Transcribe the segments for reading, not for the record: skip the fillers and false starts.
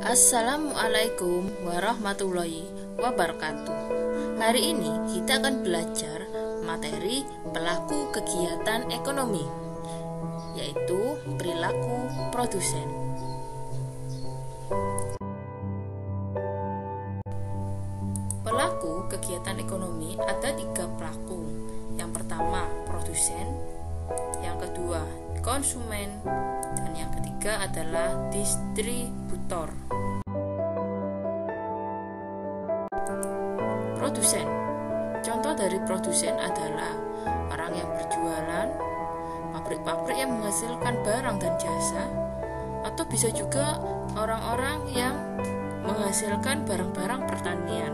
Assalamualaikum warahmatullahi wabarakatuh. Hari ini kita akan belajar materi pelaku kegiatan ekonomi, yaitu perilaku produsen. Pelaku kegiatan ekonomi ada 3 pelaku. Yang pertama produsen, yang kedua konsumen, dan yang ketiga adalah distributor. Produsen. Contoh dari produsen adalah orang yang berjualan, pabrik-pabrik yang menghasilkan barang dan jasa, atau bisa juga orang-orang yang menghasilkan barang-barang pertanian.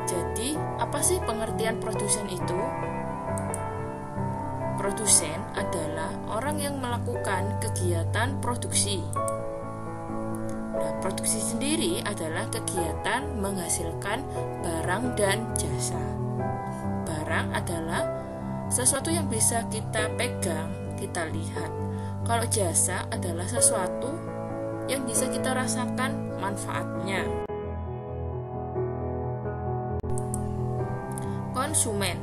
Jadi, apa sih pengertian produsen itu? Produsen adalah orang yang melakukan kegiatan produksi. Nah, produksi sendiri adalah kegiatan menghasilkan barang dan jasa. Barang adalah sesuatu yang bisa kita pegang, kita lihat. Kalau jasa adalah sesuatu yang bisa kita rasakan manfaatnya. Konsumen.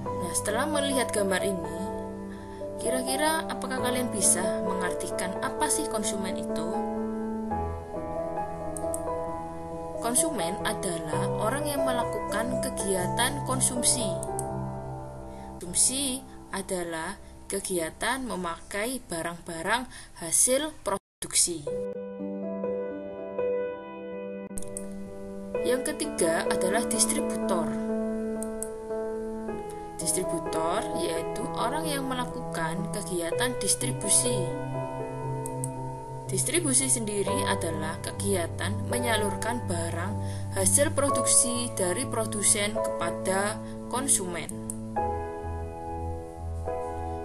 Nah, setelah melihat gambar ini, kira-kira apakah kalian bisa mengartikan apa sih konsumen itu? Konsumen adalah orang yang melakukan kegiatan konsumsi. Konsumsi adalah kegiatan memakai barang-barang hasil produksi. Yang ketiga adalah distributor. Distributor yaitu orang yang melakukan kegiatan distribusi. Distribusi sendiri adalah kegiatan menyalurkan barang hasil produksi dari produsen kepada konsumen.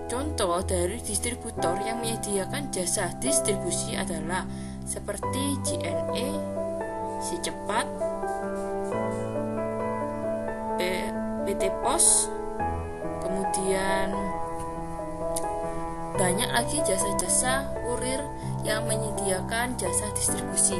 Contoh dari distributor yang menyediakan jasa distribusi adalah seperti JNE, Si Cepat, PT Pos, kemudian banyak lagi jasa-jasa kurir yang menyediakan jasa distribusi.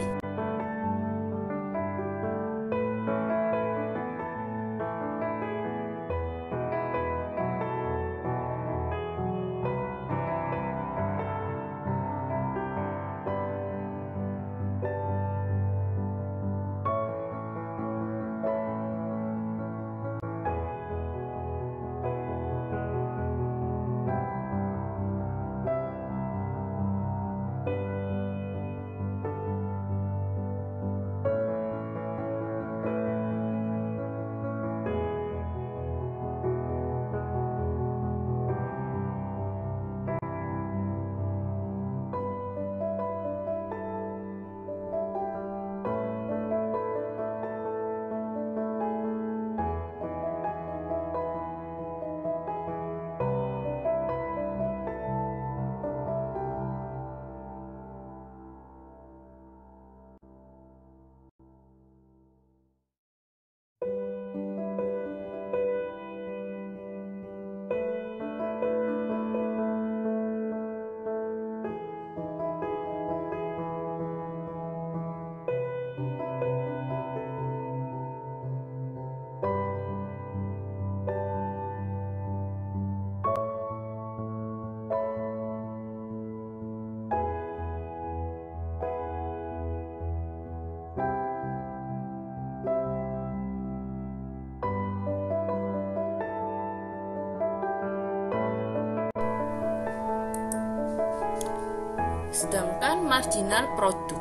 Sedangkan marginal produk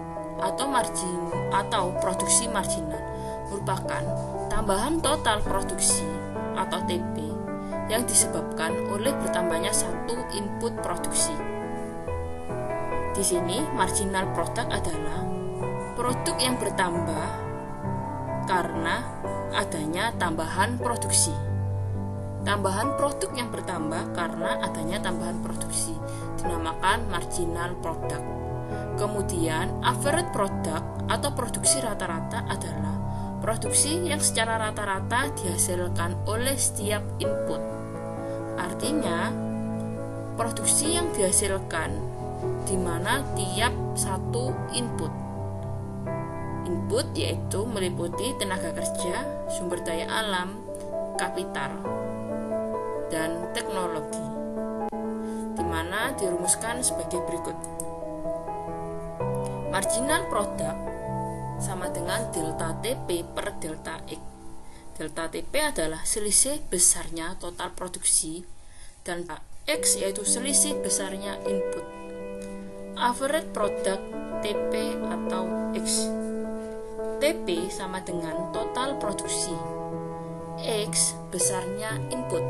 atau produksi marginal merupakan tambahan total produksi atau TP yang disebabkan oleh bertambahnya satu input produksi. Di sini marginal produk adalah produk yang bertambah karena adanya tambahan produksi. Tambahan produk yang bertambah karena adanya tambahan produksi dinamakan marginal product. Kemudian average product atau produksi rata-rata adalah produksi yang secara rata-rata dihasilkan oleh setiap input. Artinya, produksi yang dihasilkan di mana tiap satu input yaitu meliputi tenaga kerja, sumber daya alam, kapital, dan teknologi, di mana dirumuskan sebagai berikut. Marginal product sama dengan delta TP per delta X. Delta TP adalah selisih besarnya total produksi dan X yaitu selisih besarnya input. Average product TP atau X. TP sama dengan total produksi. X besarnya input.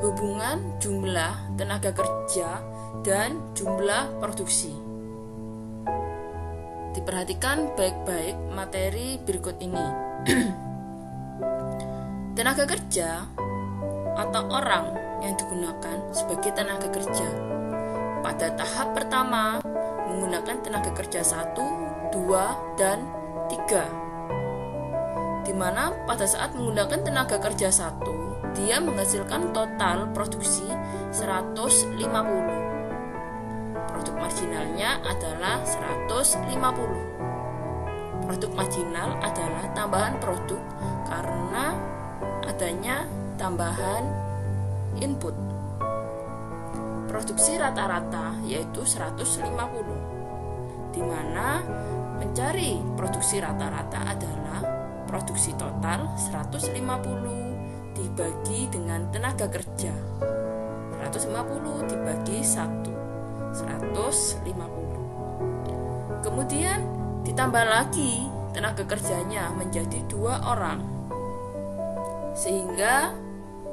Hubungan jumlah tenaga kerja dan jumlah produksi. Diperhatikan baik-baik materi berikut ini. Tenaga kerja atau orang yang digunakan sebagai tenaga kerja pada tahap pertama menggunakan tenaga kerja 1, 2, dan 3, di mana pada saat menggunakan tenaga kerja 1 dia menghasilkan total produksi 150. Produk marginalnya adalah 150. Produk marginal adalah tambahan produk karena adanya tambahan input. Produksi rata-rata yaitu 150, di mana mencari produksi rata-rata adalah produksi total 150 dibagi dengan tenaga kerja. 150 dibagi 1, 150. Kemudian ditambah lagi tenaga kerjanya menjadi 2 orang, sehingga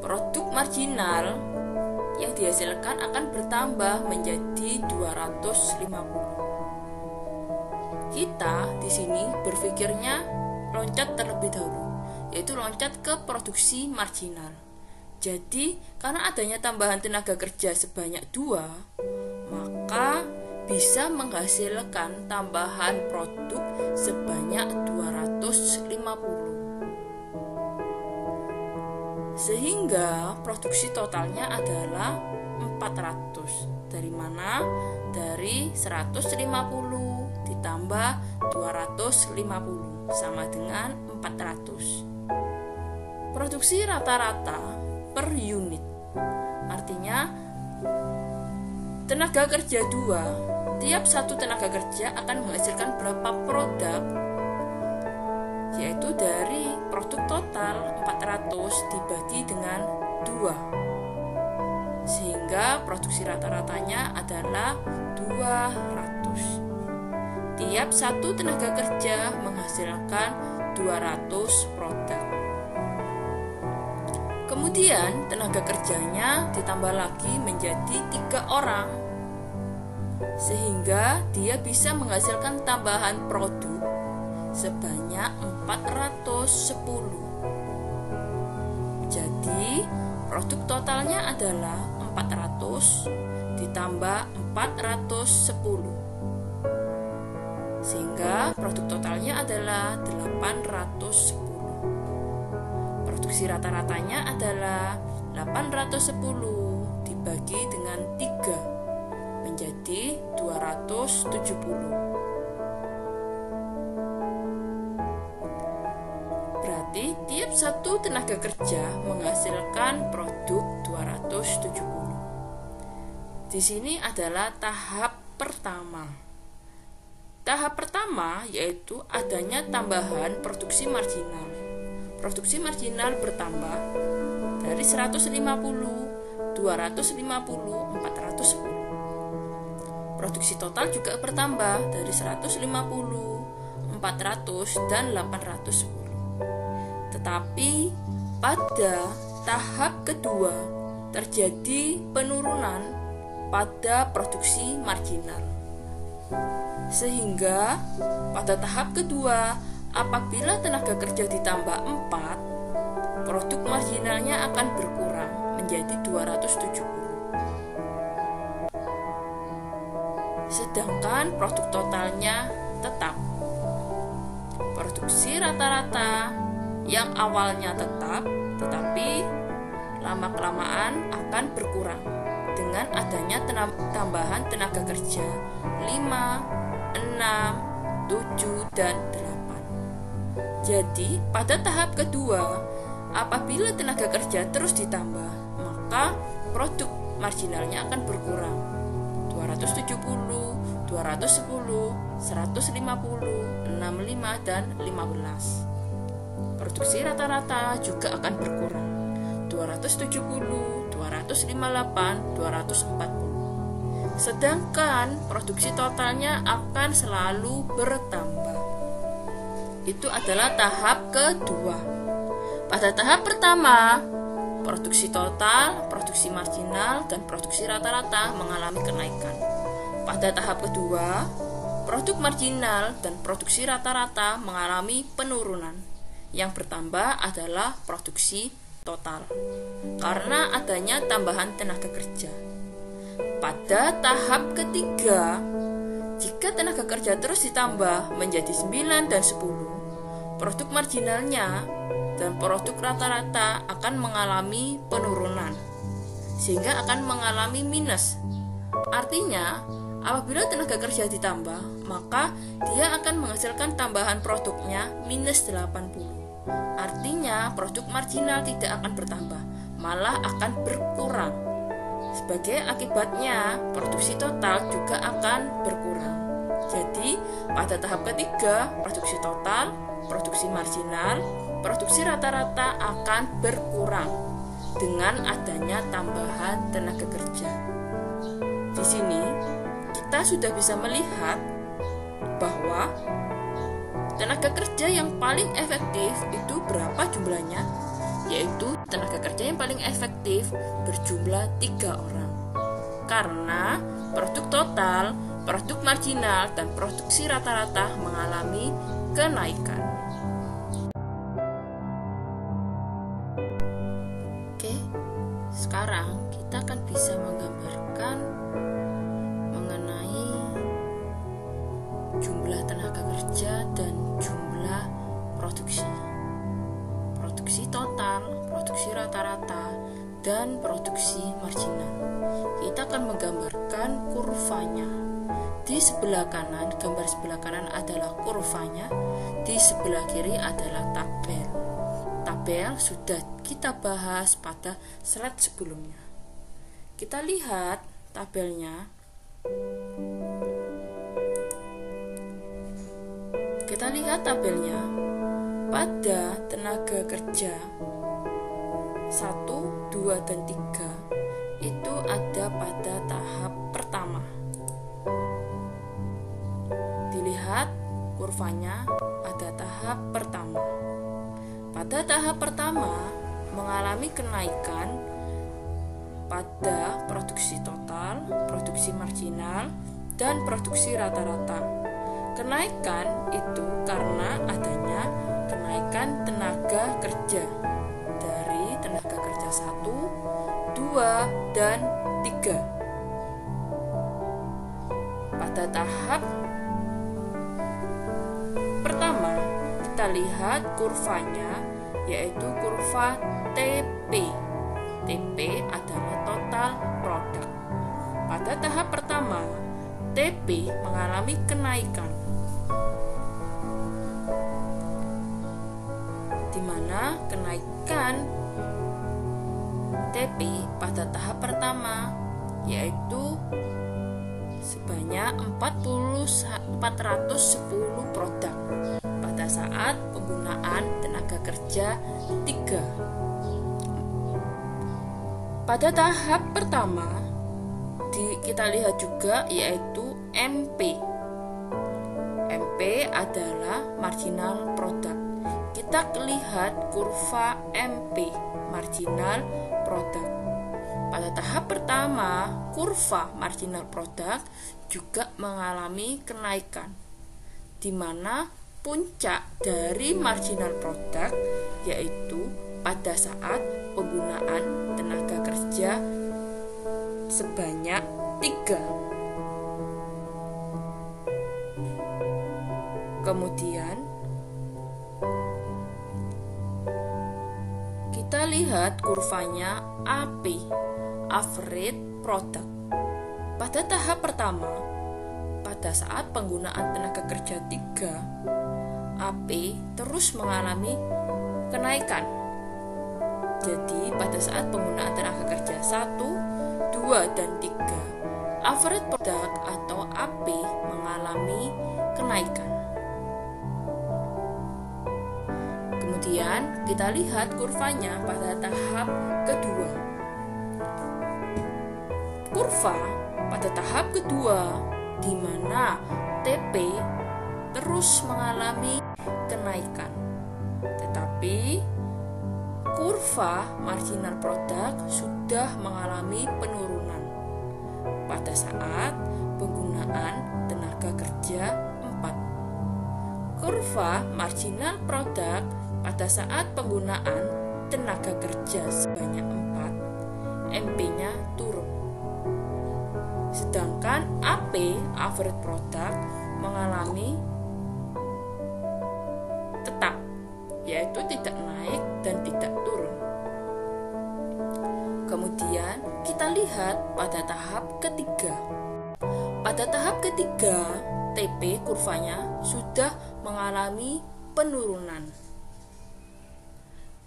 produk marginal yang dihasilkan akan bertambah menjadi 250. Kita di sini berpikirnya loncat terlebih dahulu, yaitu loncat ke produksi marginal. Jadi, karena adanya tambahan tenaga kerja sebanyak 2, maka bisa menghasilkan tambahan produk sebanyak 250. Sehingga produksi totalnya adalah 400. Dari mana? Dari 150 ditambah 250 sama dengan 400. Produksi rata-rata per unit. Artinya tenaga kerja 2, tiap satu tenaga kerja akan menghasilkan berapa produk, yaitu dari produk total 400 dibagi dengan 2, sehingga produksi rata-ratanya adalah 200. Tiap satu tenaga kerja menghasilkan 200 produk. Kemudian tenaga kerjanya ditambah lagi menjadi 3 orang, sehingga dia bisa menghasilkan tambahan produk sebanyak 410. Jadi produk totalnya adalah 400 ditambah 410, sehingga produk totalnya adalah 810. Produksi rata-ratanya adalah 810 dibagi dengan 3 menjadi 270. Berarti tiap satu tenaga kerja menghasilkan produk 270. Di sini adalah tahap pertama. Tahap pertama yaitu adanya tambahan produksi marginal. Produksi marginal bertambah dari 150, 250, 410. Produksi total juga bertambah dari 150, 400, dan 810. Tetapi pada tahap kedua terjadi penurunan pada produksi marginal. Sehingga pada tahap kedua, apabila tenaga kerja ditambah 4, produk marginalnya akan berkurang menjadi 270. Sedangkan produk totalnya tetap. Produksi rata-rata yang awalnya tetap tetapi lama-kelamaan akan berkurang dengan adanya tambahan tenaga kerja 5, 6, 7, dan 8. Jadi pada tahap kedua, apabila tenaga kerja terus ditambah, maka produk marginalnya akan berkurang 270, 210, 150, 65, dan 15. Produksi rata-rata juga akan berkurang 270, 258, 240. Sedangkan produksi totalnya akan selalu bertambah. Itu adalah tahap kedua. Pada tahap pertama, produksi total, produksi marginal, dan produksi rata-rata mengalami kenaikan. Pada tahap kedua, produk marginal dan produksi rata-rata mengalami penurunan. Yang bertambah adalah produksi total karena adanya tambahan tenaga kerja. Pada tahap ketiga, jika tenaga kerja terus ditambah menjadi 9 dan 10, produk marginalnya dan produk rata-rata akan mengalami penurunan sehingga akan mengalami minus. Artinya, apabila tenaga kerja ditambah, maka dia akan menghasilkan tambahan produknya minus 80. Artinya, produk marginal tidak akan bertambah, malah akan berkurang. Sebagai akibatnya, produksi total juga akan berkurang. Jadi, pada tahap ketiga, produksi total, produksi marginal, produksi rata-rata akan berkurang dengan adanya tambahan tenaga kerja. Di sini kita sudah bisa melihat bahwa tenaga kerja yang paling efektif itu berapa jumlahnya? Yaitu tenaga kerja yang paling efektif berjumlah 3 orang. Karena produk total, produk marginal, dan produksi rata-rata mengalami kenaikan. Oke, sekarang kita akan bisa menggambarkan mengenai jumlah tenaga kerja dan jumlah produksi total, produksi rata-rata, dan produksi marginal. Kita akan menggambarkan kurvanya. Di sebelah kanan, gambar sebelah kanan adalah kurvanya, di sebelah kiri adalah tabel. Tabel sudah kita bahas pada slide sebelumnya. Kita lihat tabelnya. Kita lihat tabelnya. Pada tenaga kerja 1, 2, dan 3 itu ada pada tahap pertama. Dilihat kurvanya pada tahap pertama. Pada tahap pertama mengalami kenaikan pada produksi total, produksi marginal, dan produksi rata-rata. Kenaikan itu karena adanya kenaikan tenaga kerja dari tenaga kerja 1, 2, dan 3. Pada tahap pertama kita lihat kurvanya, yaitu kurva TP. TP adalah total produk. Pada tahap pertama, TP mengalami kenaikan, di mana kenaikan TP pada tahap pertama yaitu sebanyak 410 produk pada saat penggunaan tenaga kerja 3. Pada tahap pertama kita lihat juga yaitu MP. MP adalah marginal produk. Kita lihat kurva MP, marginal produk. Pada tahap pertama, kurva marginal produk juga mengalami kenaikan, di mana puncak dari marginal produk yaitu pada saat penggunaan tenaga kerja sebanyak 3. Kemudian kita lihat kurvanya AP, Average Product. Pada tahap pertama, pada saat penggunaan tenaga kerja 3, AP terus mengalami kenaikan. Jadi pada saat penggunaan tenaga kerja 1, 2, dan 3, Average Product atau AP mengalami kenaikan. Kemudian kita lihat kurvanya pada tahap kedua. Kurva pada tahap kedua di mana TP terus mengalami kenaikan. Tetapi kurva marginal product sudah mengalami penurunan pada saat penggunaan tenaga kerja 4. Kurva marginal product pada saat penggunaan tenaga kerja sebanyak 4, MP-nya turun. Sedangkan AP, Average Product, mengalami tetap, yaitu tidak naik dan tidak turun. Kemudian kita lihat pada tahap ketiga. Pada tahap ketiga, TP kurvanya sudah mengalami penurunan.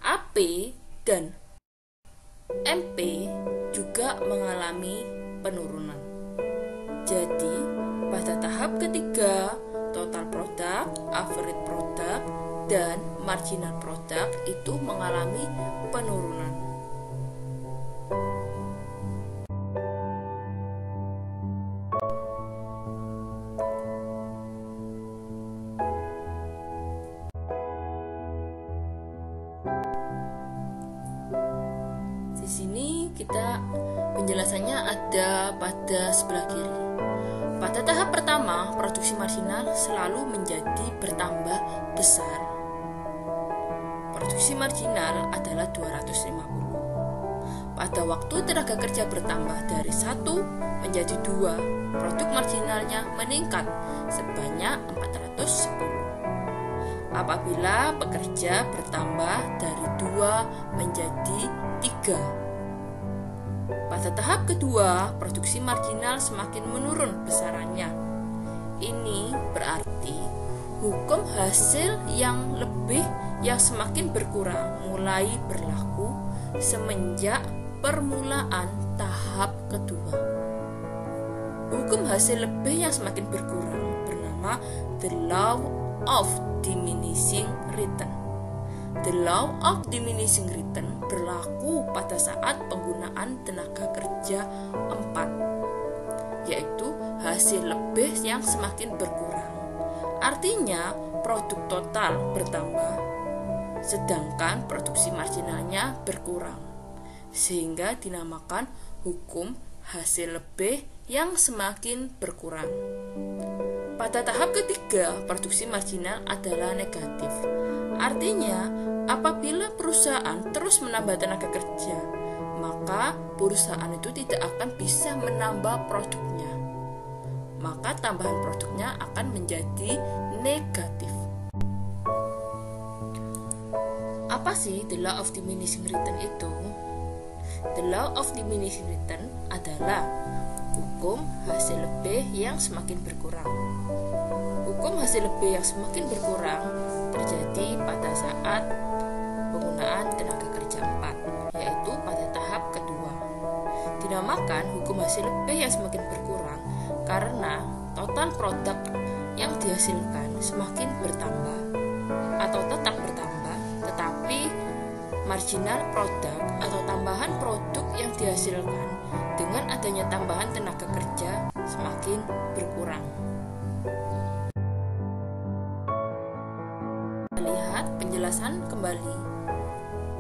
AP dan MP juga mengalami penurunan. Jadi, pada tahap ketiga, total product, average product, dan marginal product itu mengalami penurunan. Di sini kita penjelasannya ada pada sebelah kiri. Pada tahap pertama, produksi marginal selalu menjadi bertambah besar. Produksi marginal adalah 250. Pada waktu tenaga kerja bertambah dari 1 menjadi 2, produk marginalnya meningkat sebanyak 410. Apabila pekerja bertambah dari 2 menjadi 3. Pada tahap kedua, produksi marginal semakin menurun besarannya. Ini berarti hukum hasil yang lebih yang semakin berkurang mulai berlaku semenjak permulaan tahap kedua. Hukum hasil lebih yang semakin berkurang bernama The Law of Diminishing Return. The Law of Diminishing Return berlaku pada saat penggunaan tenaga kerja 4, yaitu hasil lebih yang semakin berkurang. Artinya produk total bertambah, sedangkan produksi marginalnya berkurang, sehingga dinamakan hukum hasil lebih yang semakin berkurang. Pada tahap ketiga, produksi marginal adalah negatif. Artinya, apabila perusahaan terus menambah tenaga kerja, maka perusahaan itu tidak akan bisa menambah produknya. Maka tambahan produknya akan menjadi negatif. Apa sih the law of diminishing return itu? The law of diminishing return adalah hukum hasil lebih yang semakin berkurang. Hukum hasil lebih yang semakin berkurang terjadi pada saat penggunaan tenaga kerja 4, yaitu pada tahap kedua. Dinamakan hukum hasil lebih yang semakin berkurang karena total produk yang dihasilkan semakin bertambah atau tetap bertambah, tetapi marginal produk atau tambahan produk yang dihasilkan dengan adanya tambahan tenaga kerja semakin berkurang. Lihat penjelasan kembali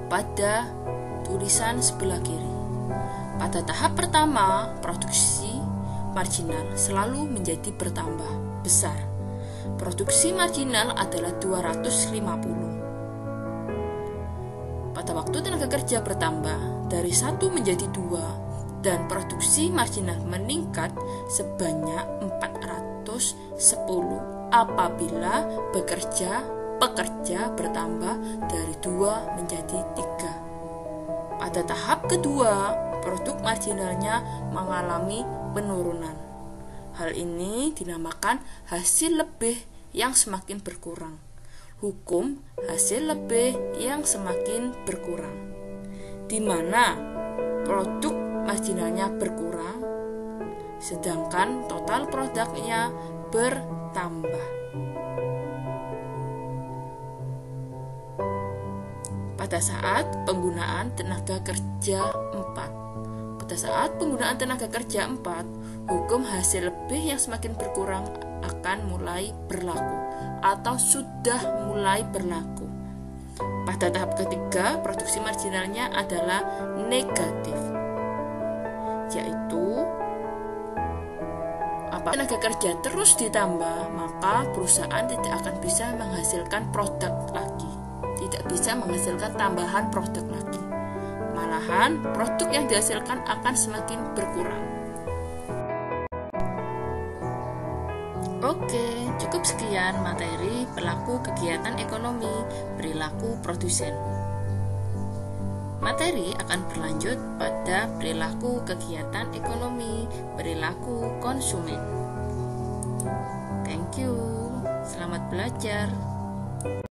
pada tulisan sebelah kiri. Pada tahap pertama, produksi marginal selalu menjadi bertambah besar. Produksi marginal adalah 250. Pada waktu tenaga kerja bertambah dari 1 menjadi 2 dan produksi marginal meningkat sebanyak 410 apabila pekerja bertambah dari 2 menjadi 3. Pada tahap kedua, produk marginalnya mengalami penurunan. Hal ini dinamakan hasil lebih yang semakin berkurang. Hukum hasil lebih yang semakin berkurang, di mana produk marginalnya berkurang, sedangkan total produknya bertambah. Pada saat penggunaan tenaga kerja 4. Pada saat penggunaan tenaga kerja 4, hukum hasil lebih yang semakin berkurang akan mulai berlaku atau sudah mulai berlaku. Pada tahap ketiga, produksi marginalnya adalah negatif, yaitu apabila tenaga kerja terus ditambah, maka perusahaan tidak akan bisa menghasilkan produk lagi, tidak bisa menghasilkan tambahan produk lagi. Malahan produk yang dihasilkan akan semakin berkurang. Oke, cukup sekian materi pelaku kegiatan ekonomi perilaku produsen. Materi akan berlanjut pada perilaku kegiatan ekonomi perilaku konsumen. Thank you. Selamat belajar.